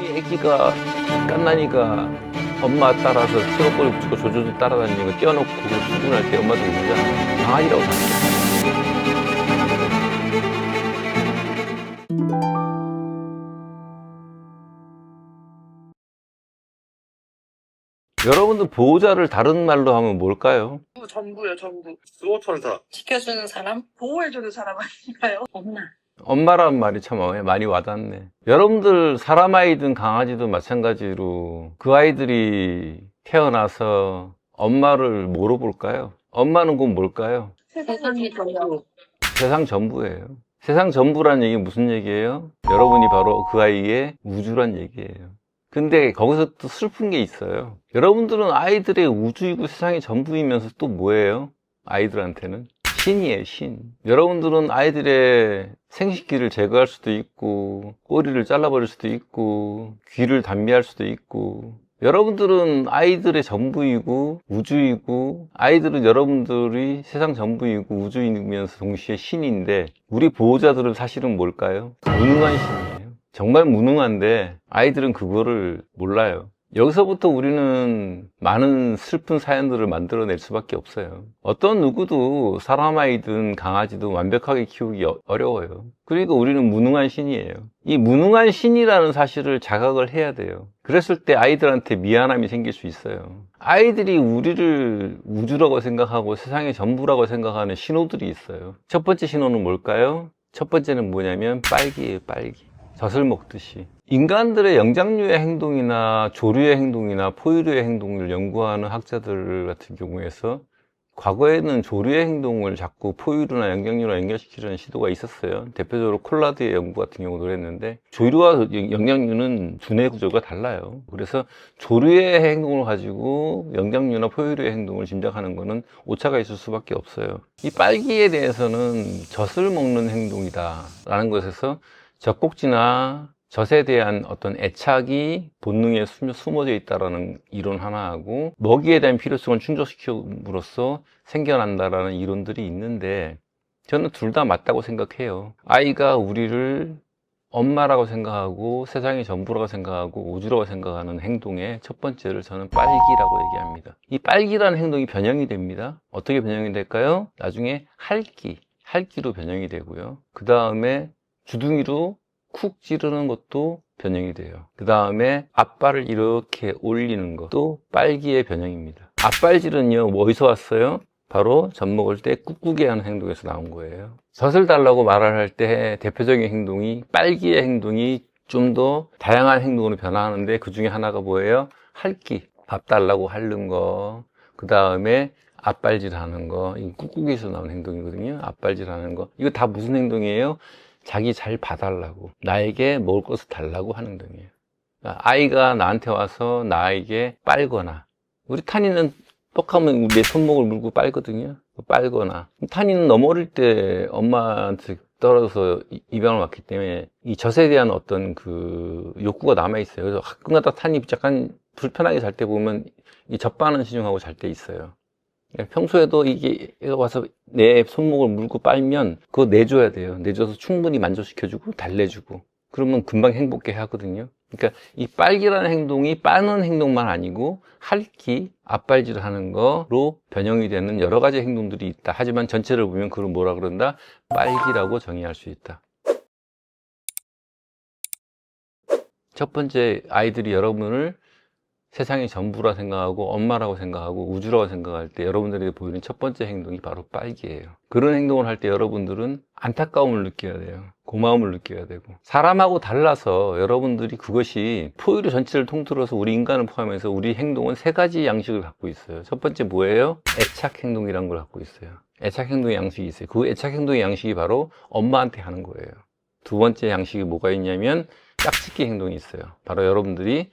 애기가 갓난이가 엄마 따라서 트럭거리 붙이고 조조조 따라다니는 거 떼어놓고 출근할 때 엄마도 울잖아. 강아지라고 생각해. 여러분들 보호자를 다른 말로 하면 뭘까요? 전부요, 전부. 수호천사. 지켜주는 사람? 보호해주는 사람 아닌가요? 엄마. 엄마란 말이 참 많이 와닿네. 여러분들 사람 아이든 강아지든 마찬가지로 그 아이들이 태어나서 엄마를 뭐로 볼까요? 엄마는 곧 뭘까요? 세상이 전부. 세상 전부예요. 세상 전부란 얘기는 무슨 얘기예요? 여러분이 바로 그 아이의 우주란 얘기예요. 근데 거기서 또 슬픈 게 있어요. 여러분들은 아이들의 우주이고 세상의 전부이면서 또 뭐예요? 아이들한테는 신이에요, 신. 여러분들은 아이들의 생식기를 제거할 수도 있고 꼬리를 잘라버릴 수도 있고 귀를 단비할 수도 있고, 여러분들은 아이들의 전부이고 우주이고, 아이들은 여러분들이 세상 전부이고 우주이면서 동시에 신인데, 우리 보호자들은 사실은 뭘까요? 무능한 신이에요. 정말 무능한데 아이들은 그거를 몰라요. 여기서부터 우리는 많은 슬픈 사연들을 만들어낼 수밖에 없어요. 어떤 누구도 사람 아이든 강아지든 완벽하게 키우기 어려워요. 그러니까 우리는 무능한 신이에요. 이 무능한 신이라는 사실을 자각을 해야 돼요. 그랬을 때 아이들한테 미안함이 생길 수 있어요. 아이들이 우리를 우주라고 생각하고 세상의 전부라고 생각하는 신호들이 있어요. 첫 번째 신호는 뭘까요? 첫 번째는 뭐냐면 빨기예요, 빨기. 젖을 먹듯이. 인간들의 영장류의 행동이나 조류의 행동이나 포유류의 행동을 연구하는 학자들 같은 경우에서 과거에는 조류의 행동을 자꾸 포유류나 영장류랑 연결시키려는 시도가 있었어요. 대표적으로 콜라드의 연구 같은 경우도 했는데, 조류와 영장류는 두뇌 구조가 달라요. 그래서 조류의 행동을 가지고 영장류나 포유류의 행동을 짐작하는 것은 오차가 있을 수밖에 없어요. 이 빨기에 대해서는 젖을 먹는 행동이다 라는 것에서 젖꼭지나 젖에 대한 어떤 애착이 본능에 숨어져 있다는 이론 하나하고, 먹이에 대한 필요성을 충족시킴으로써 생겨난다라는 이론들이 있는데, 저는 둘 다 맞다고 생각해요. 아이가 우리를 엄마라고 생각하고 세상의 전부라고 생각하고 우주라고 생각하는 행동의 첫 번째를 저는 빨기라고 얘기합니다. 이 빨기라는 행동이 변형이 됩니다. 어떻게 변형이 될까요? 나중에 할기로 변형이 되고요. 그 다음에 주둥이로 쿡 찌르는 것도 변형이 돼요. 그 다음에 앞발을 이렇게 올리는 것도 빨기의 변형입니다. 앞발질은요, 어디서 왔어요? 바로 젖 먹을 때 꾹꾹이 하는 행동에서 나온 거예요. 젖을 달라고 말을 할 때 대표적인 행동이, 빨기의 행동이 좀 더 다양한 행동으로 변화하는데, 그 중에 하나가 뭐예요? 할기. 밥 달라고 핥는 거. 그 다음에 앞발질 하는 거. 이 꾹꾹이에서 나온 행동이거든요. 앞발질 하는 거. 이거 다 무슨 행동이에요? 자기 잘 봐달라고, 나에게 먹을 것을 달라고 하는 행동이에요. 아이가 나한테 와서 나에게 빨거나, 우리 탄이는 똑하면 내 손목을 물고 빨거든요. 빨거나, 탄이는 너무 어릴 때 엄마한테 떨어져서 입양을 왔기 때문에 이 젖에 대한 어떤 그 욕구가 남아있어요. 그래서 가끔가다 탄이 약간 불편하게 잘 때 보면 이 젖바는 신용하고 잘 때 있어요. 평소에도 이게 와서 내 손목을 물고 빨면 그거 내줘야 돼요. 내줘서 충분히 만족시켜주고 달래주고, 그러면 금방 행복해 하거든요. 그러니까 이 빨기라는 행동이 빠는 행동만 아니고 핥기, 앞발질 하는 거로 변형이 되는 여러 가지 행동들이 있다. 하지만 전체를 보면 그걸 뭐라 그런다? 빨기라고 정의할 수 있다. 첫 번째, 아이들이 여러분을 세상의 전부라 생각하고 엄마라고 생각하고 우주라고 생각할 때 여러분들에게 보이는 첫 번째 행동이 바로 빨기예요. 그런 행동을 할 때 여러분들은 안타까움을 느껴야 돼요. 고마움을 느껴야 되고, 사람하고 달라서 여러분들이 그것이 포유류 전체를 통틀어서 우리 인간을 포함해서 우리 행동은 세 가지 양식을 갖고 있어요. 첫 번째 뭐예요? 애착 행동이라는 걸 갖고 있어요. 애착 행동의 양식이 있어요. 그 애착 행동의 양식이 바로 엄마한테 하는 거예요. 두 번째 양식이 뭐가 있냐면 짝짓기 행동이 있어요. 바로 여러분들이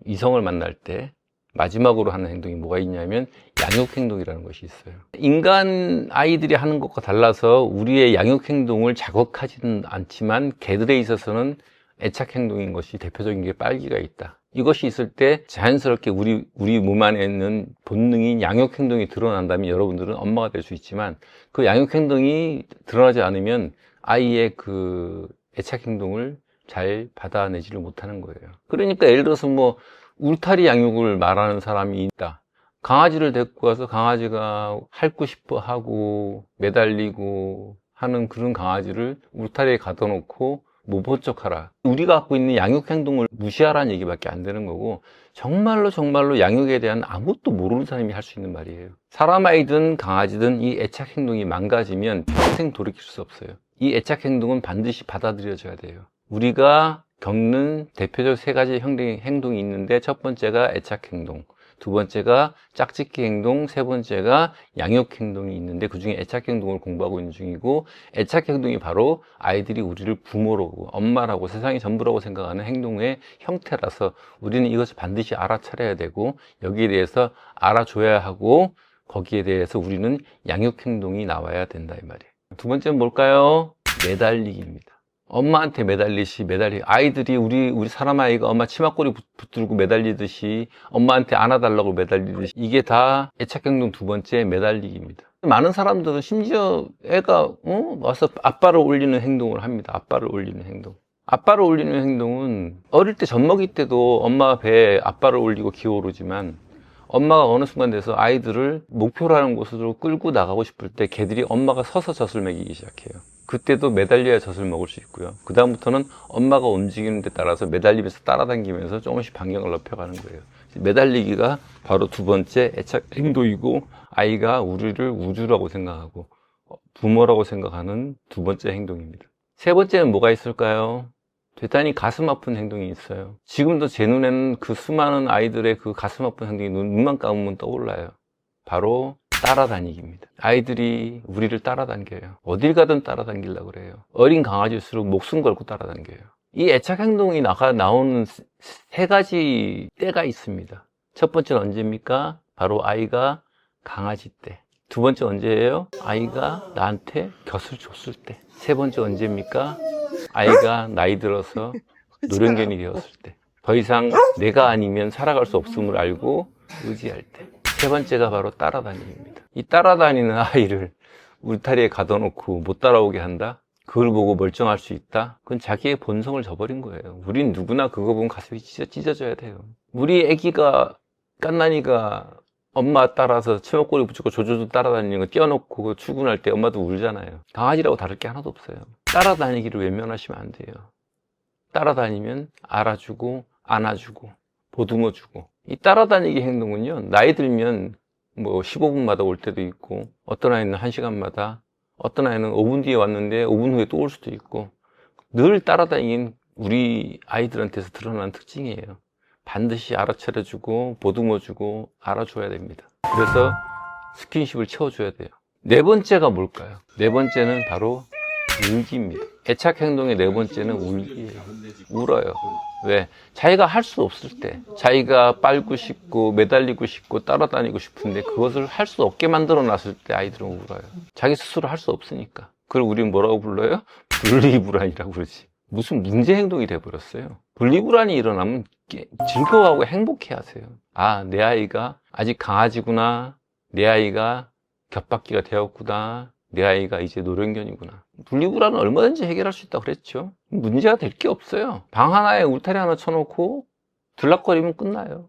이성을 만날 때 마지막으로 하는 행동이 뭐가 있냐면 양육 행동이라는 것이 있어요. 인간 아이들이 하는 것과 달라서 우리의 양육 행동을 자극하지는 않지만 개들에 있어서는 애착 행동인 것이 대표적인 게 빨기가 있다. 이것이 있을 때 자연스럽게 우리 몸 안에 있는 본능인 양육 행동이 드러난다면 여러분들은 엄마가 될 수 있지만, 그 양육 행동이 드러나지 않으면 아이의 그 애착 행동을 잘 받아내지를 못하는 거예요. 그러니까 예를 들어서 뭐 울타리 양육을 말하는 사람이 있다. 강아지를 데리고 가서 강아지가 핥고 싶어 하고 매달리고 하는 그런 강아지를 울타리에 가둬놓고 못 본 척하라. 우리가 갖고 있는 양육 행동을 무시하라는 얘기밖에 안 되는 거고, 정말로 양육에 대한 아무것도 모르는 사람이 할 수 있는 말이에요. 사람 아이든 강아지든 이 애착 행동이 망가지면 평생 돌이킬 수 없어요. 이 애착 행동은 반드시 받아들여져야 돼요. 우리가 겪는 대표적 세 가지 행동이 있는데, 첫 번째가 애착 행동, 두 번째가 짝짓기 행동, 세 번째가 양육 행동이 있는데, 그 중에 애착 행동을 공부하고 있는 중이고, 애착 행동이 바로 아이들이 우리를 부모라고, 엄마라고, 세상이 전부라고 생각하는 행동의 형태라서 우리는 이것을 반드시 알아차려야 되고, 여기에 대해서 알아줘야 하고, 거기에 대해서 우리는 양육 행동이 나와야 된다, 이 말이에요. 두 번째는 뭘까요? 매달리기입니다. 엄마한테 아이들이 우리 사람 아이가 엄마 치마꼬리 붙들고 매달리듯이, 엄마한테 안아달라고 매달리듯이, 이게 다 애착행동 두 번째 매달리기입니다. 많은 사람들은 심지어 애가 와서 아빠를 올리는 행동을 합니다. 아빠를 올리는 행동은 어릴 때 젖먹이 때도 엄마 배에 아빠를 올리고 기어오르지만, 엄마가 어느 순간 돼서 아이들을 목표라는 곳으로 끌고 나가고 싶을 때 걔들이 엄마가 서서 젖을 먹이기 시작해요. 그때도 매달려야 젖을 먹을 수 있고요. 그 다음부터는 엄마가 움직이는 데 따라서 매달리면서 따라다니면서 조금씩 반경을 넓혀가는 거예요. 매달리기가 바로 두 번째 애착 행동이고, 아이가 우리를 우주라고 생각하고 부모라고 생각하는 두 번째 행동입니다. 세 번째는 뭐가 있을까요? 대단히 가슴 아픈 행동이 있어요. 지금도 제 눈에는 그 수많은 아이들의 그 가슴 아픈 행동이 눈만 감으면 떠올라요. 바로 따라다니기입니다. 아이들이 우리를 따라다녀요. 어딜 가든 따라다니려고 그래요. 어린 강아지일수록 목숨 걸고 따라다녀요. 이 애착 행동이 나오는 세 가지 때가 있습니다. 첫 번째는 언제입니까? 바로 아이가 강아지 때. 두 번째 언제예요? 아이가 나한테 곁을 줬을 때. 세 번째 언제입니까? 아이가 나이 들어서 노령견이 되었을 때. 더 이상 내가 아니면 살아갈 수 없음을 알고 의지할 때. 세 번째가 바로 따라다니기입니다. 이 따라다니는 아이를 울타리에 가둬놓고 못 따라오게 한다? 그걸 보고 멀쩡할 수 있다? 그건 자기의 본성을 저버린 거예요. 우린 누구나 그거 보면 가슴이 찢어져야 돼요. 우리 애기가, 깐난이가 엄마 따라서 치마꼬리 붙이고 조조조 따라다니는 거 띄워놓고 출근할 때 엄마도 울잖아요. 강아지라고 다를 게 하나도 없어요. 따라다니기를 외면하시면 안 돼요. 따라다니면 알아주고 안아주고 보듬어주고. 이 따라다니기 행동은요, 나이 들면 뭐 15분마다 올 때도 있고, 어떤 아이는 1시간마다, 어떤 아이는 5분 뒤에 왔는데 5분 후에 또 올 수도 있고, 늘 따라다니긴 우리 아이들한테서 드러나는 특징이에요. 반드시 알아차려주고 보듬어주고 알아줘야 됩니다. 그래서 스킨십을 채워줘야 돼요. 네 번째가 뭘까요? 네 번째는 바로 울기입니다. 애착 행동의 네 번째는 울기예요. 울어요. 왜? 자기가 할 수 없을 때, 자기가 빨고 싶고 매달리고 싶고 따라다니고 싶은데 그것을 할 수 없게 만들어 놨을 때 아이들은 울어요. 자기 스스로 할 수 없으니까. 그걸 우리는 뭐라고 불러요? 분리불안이라고 그러지. 무슨 문제 행동이 돼버렸어요. 분리불안이 일어나면 즐거워하고 행복해 하세요. 아, 내 아이가 아직 강아지구나. 내 아이가 겹바퀴가 되었구나. 내 아이가 이제 노령견이구나. 분리불안은 얼마든지 해결할 수 있다고 그랬죠. 문제가 될 게 없어요. 방 하나에 울타리 하나 쳐놓고 들락거리면 끝나요.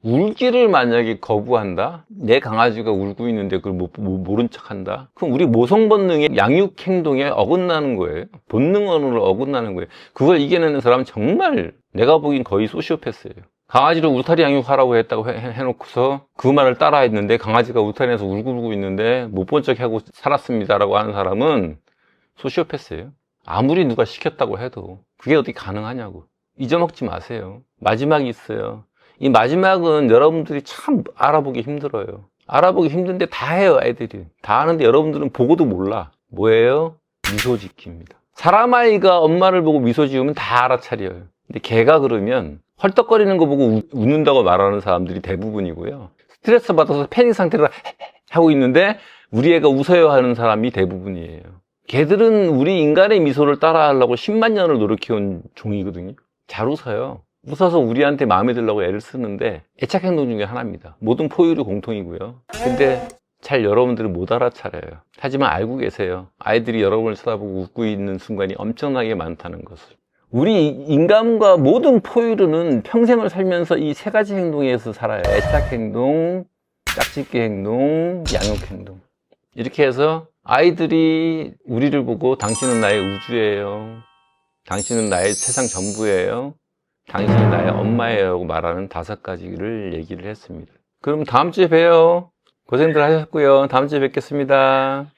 울기를 만약에 거부한다? 내 강아지가 울고 있는데 그걸 모른 척 한다? 그럼 우리 모성 본능의 양육 행동에 어긋나는 거예요. 본능 언어를 어긋나는 거예요. 그걸 이겨내는 사람은 정말 내가 보기엔 거의 소시오패스예요. 강아지를 울타리 양육하라고 했다고 해놓고서 그 말을 따라 했는데 강아지가 울타리에서 울고 있는데 못 본 척 하고 살았습니다라고 하는 사람은 소시오패스예요. 아무리 누가 시켰다고 해도 그게 어떻게 가능하냐고. 잊어먹지 마세요. 마지막이 있어요. 이 마지막은 여러분들이 참 알아보기 힘들어요. 알아보기 힘든데 다 해요, 애들이. 다 하는데 여러분들은 보고도 몰라. 뭐예요? 미소 짓기입니다. 사람 아이가 엄마를 보고 미소 지으면 다 알아차려요. 근데 걔가 그러면 헐떡거리는 거 보고 웃는다고 말하는 사람들이 대부분이고요. 스트레스 받아서 패닉 상태로 하고 있는데 우리 애가 웃어요 하는 사람이 대부분이에요. 걔들은 우리 인간의 미소를 따라하려고 10만 년을 노력해온 종이거든요. 잘 웃어요. 웃어서 우리한테 마음에 들려고 애를 쓰는데 애착 행동 중에 하나입니다. 모든 포유류 공통이고요. 근데 잘 여러분들이 못 알아차려요. 하지만 알고 계세요. 아이들이 여러분을 쳐다보고 웃고 있는 순간이 엄청나게 많다는 것을. 우리 인간과 모든 포유류는 평생을 살면서 이 세 가지 행동에서 살아요. 애착 행동, 짝짓기 행동, 양육 행동. 이렇게 해서 아이들이 우리를 보고 당신은 나의 우주예요. 당신은 나의 세상 전부예요. 당신이 나의 엄마예요. 라고 말하는 5가지를 얘기를 했습니다. 그럼 다음 주에 봬요. 고생들 하셨고요. 다음 주에 뵙겠습니다.